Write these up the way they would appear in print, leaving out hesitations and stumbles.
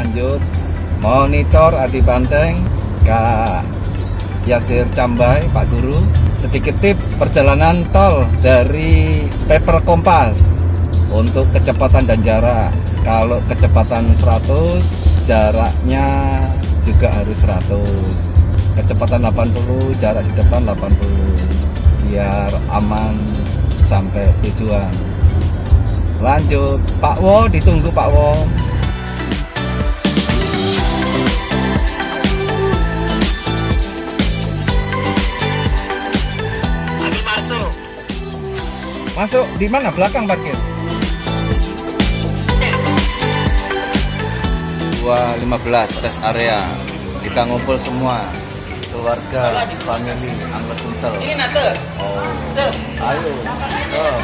lanjut monitor Adi Banteng, Kak Yasir Cambai, Pak Guru. Sedikit tip perjalanan tol dari paper kompas untuk kecepatan dan jarak. Kalau kecepatan 100, jaraknya juga harus 100. Kecepatan 80, jarak di depan 80, biar aman sampai tujuan. Lanjut, Pak Wo, ditunggu Pak Wo. Masuk di mana? Belakang parkir. 2.15 rest area. Kita ngumpul semua. Keluarga, family, Angler Sumsel. Ini nate. Oh. Tuh. Ayo. Oh.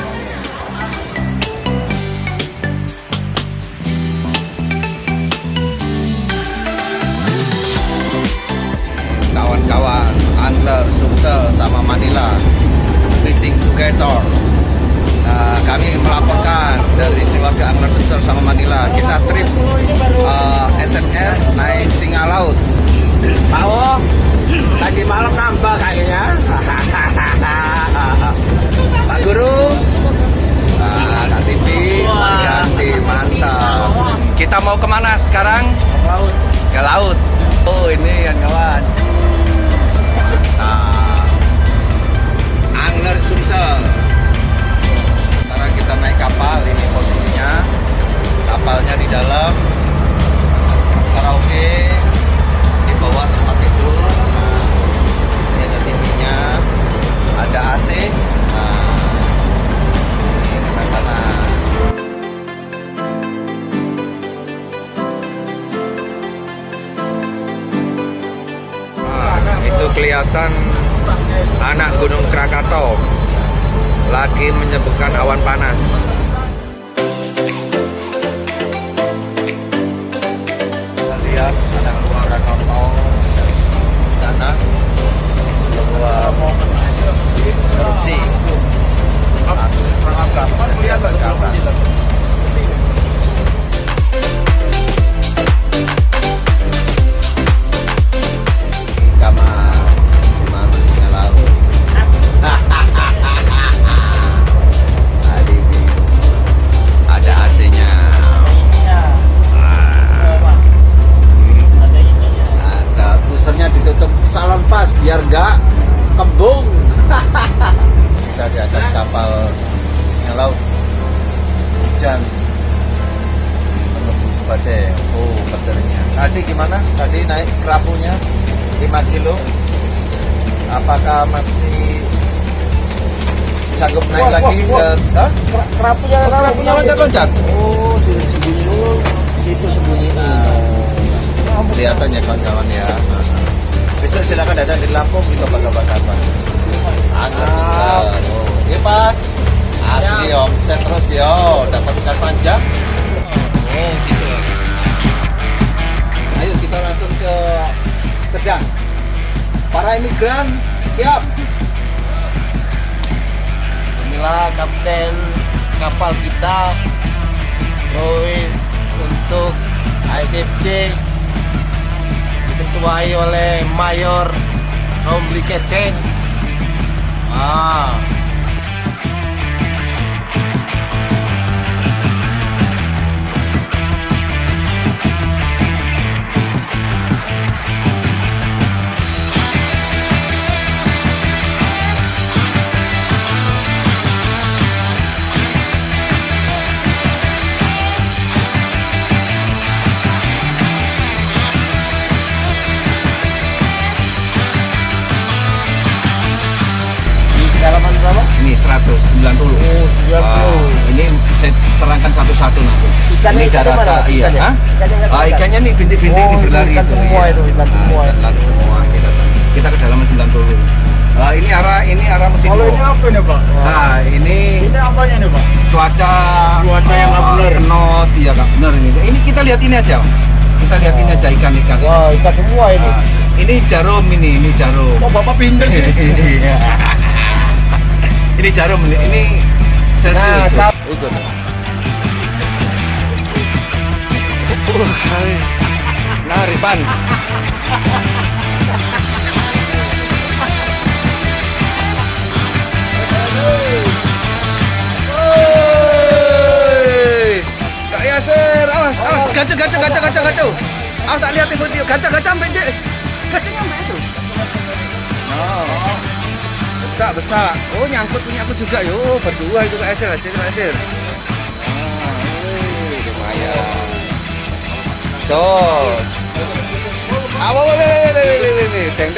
Kawan-kawan Angler Sumsel sama Manila fishing together. Nah, kami melaporkan dari keluarga Angler Sumsel sama Manila. Kita trip SMR naik Singa Laut. Pak Wo, tadi malam nambah kayaknya. Pak Guru, Kak TV ganti, mantap. Kita mau kemana sekarang? Ke laut. Ke laut. Oh, ini yang kawan. Angler Sumsel. Sekarang kita naik kapal, ini posisinya. Kapalnya di dalam. Karaoke di bawah tempat tidur. Nah, ini ada TV-nya, ada AC. Nah, ini kita sana. Itu kelihatan anak Gunung Krakatau lagi menyebabkan awan panas. Kita lihat ada Gunung Krakatau sana, sebuah erupsi. Asap kelihatan ke atas. Biar gak kembung. Kita di atas kapal Singa Laut, hujan menembus badai. Oh, petirnya. Tadi gimana? Tadi naik kerapunya 5 kilo. Apakah masih sanggup naik lagi ke kerapunya loncat-loncat? Oh, sembunyi dulu. Itu sembunyi. Kelihatannya kawan-kawan ya. Besok silakan datang di Lampung, kita bakal-bakal Angler Sumsel. Oh, iya Pak. Asli omset terus dia, dapat ikan panjang. Oh, gitu. Ayo kita langsung ke Sedang. Para imigran siap. Inilah kapten kapal kita, drawing untuk ASFC, diketuai oleh Mayor Romli Keceng. Kedalaman berapa? Ini 190. Oh, 90. Ini saya terangkan satu-satu nanti. Ikannya ini ikannya darata, mana? iya. Ikannya? Hah? Ikannya Ikannya nih bintik-bintik Oh, ini berlari ikan itu. semua itu, ikan semua. Ikan lari semua ini datang. Kita kedalaman 90. Ini arah musim. Kalau ini apa nih Pak? Nah, ini apanya nih Pak? cuaca Yang nggak benar. kenot, iya Kak, benar ini. Ini kita lihat ini aja. Kita lihat ini aja ikan-ikan. Wah, ikan semua ini. Nah, ini jarum ini jarum. Kok Bapak pindah sih? Iya. Ini jarum ini Celsius. Nah, Ukur. Nah, Ripan. Woi. Kak Yasir, awas, awas, gacu. Awas tak lihat video, gaca sampai dia. Gacanya sampai itu. Oh. Besar. Oh, nyangkut punya aku juga yo, berdua itu Kak Yasir. Lumayan. Jos. Weh. Teng.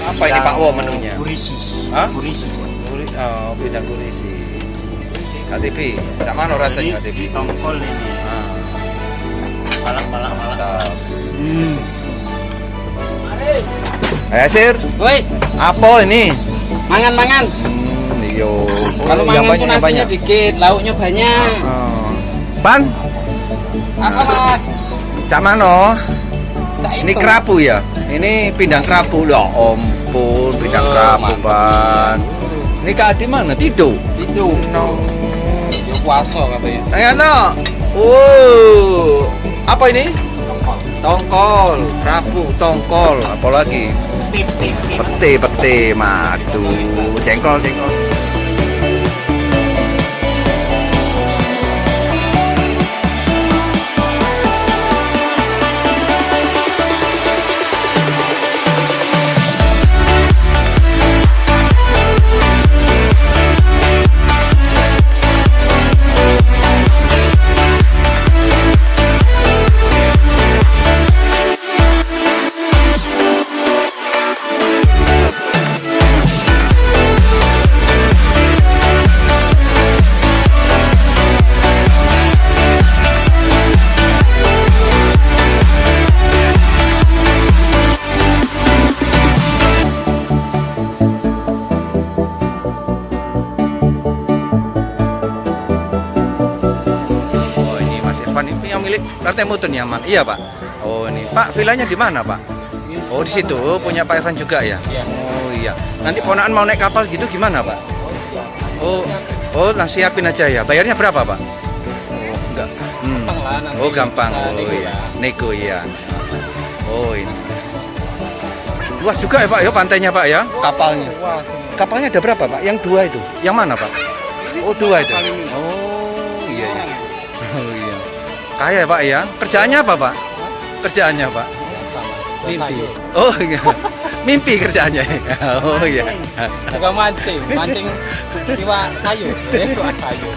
Apa ini Pak Wo menunya? Kurisi. Hah? Kurisi. Oh, bidang kurisi. KTP. Cak mana rasanya KTP? Tongkol ini. Palak. Mantap. Sir. Woi, Apa ini? mangan. Iyo. Kalau mangan tuh nasinya dikit, lauknya banyak. Pan, Apa mas? cak mano? Cak Ini itu. kerapu ya? Ini pindang kerapu. Ya ampun, pindang Oh, kerapu, mantap. Pan. Ini Kak Adi mana? Tidur. Itu. No. Ya puasa katanya. Ayo, no. Apa ini? Tongkol, kerapu, tongkol, apalagi? Pete, madu, jengkol. Oh, ini Mas Irfan ini yang milik Partai Mutun ya, Man? Iya, Pak. Oh, ini. Pak, vilanya di mana, Pak? Oh, di situ. Oh, punya Pak Irfan juga ya? Oh, iya. Nanti ponakan mau naik kapal gitu gimana, Pak? Oh, lah siapin aja ya. Bayarnya berapa, Pak? Oh, enggak. Gampang lah nanti. Oh, gampang. Bisa Oh, nego iya. ya. Nego iya. Oh, ini. Luas juga ya, Pak, ya pantainya, Pak ya? Kapalnya. Kapalnya ada berapa, Pak? Yang dua itu. Yang mana, Pak? Oh, dua itu. Oh, iya. Oh, iya. Kaya ya, Pak ya? Kerjaannya apa, Pak? Kerjaannya, Pak? Mimpi. Oh, iya. Mimpi kerjaannya. Oh, iya. Juga mancing iwa sayur. Iwa sayur.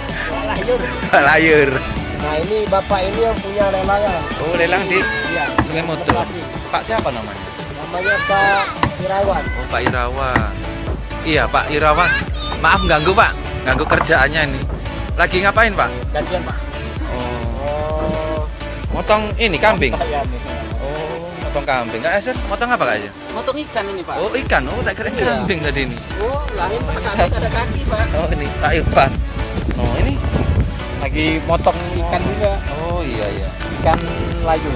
Layur. Nah ini bapak ini yang punya lelangan. Oh, lelang di Iya. Sungai Motor. Pak siapa namanya? Namanya Pak Irawan. Oh, Pak Irawan. Iya, Pak Irawan. Maaf ganggu, Pak. Ganggu kerjaannya ini. Lagi ngapain, Pak? Gantian Pak. Oh, Oh, motong ini kambing. ya nih. Oh, motong kambing. Kak Esen, motong apa, Kak Esen? Motong ikan ini pak. Oh, ikan. Oh, tak kira Iya. kambing tadi ini. Oh, lain pak kami ada kaki pak. Oh, ini Pak Irfan. Oh, ini. Lagi motong ikan juga. Oh, iya. Ikan layu.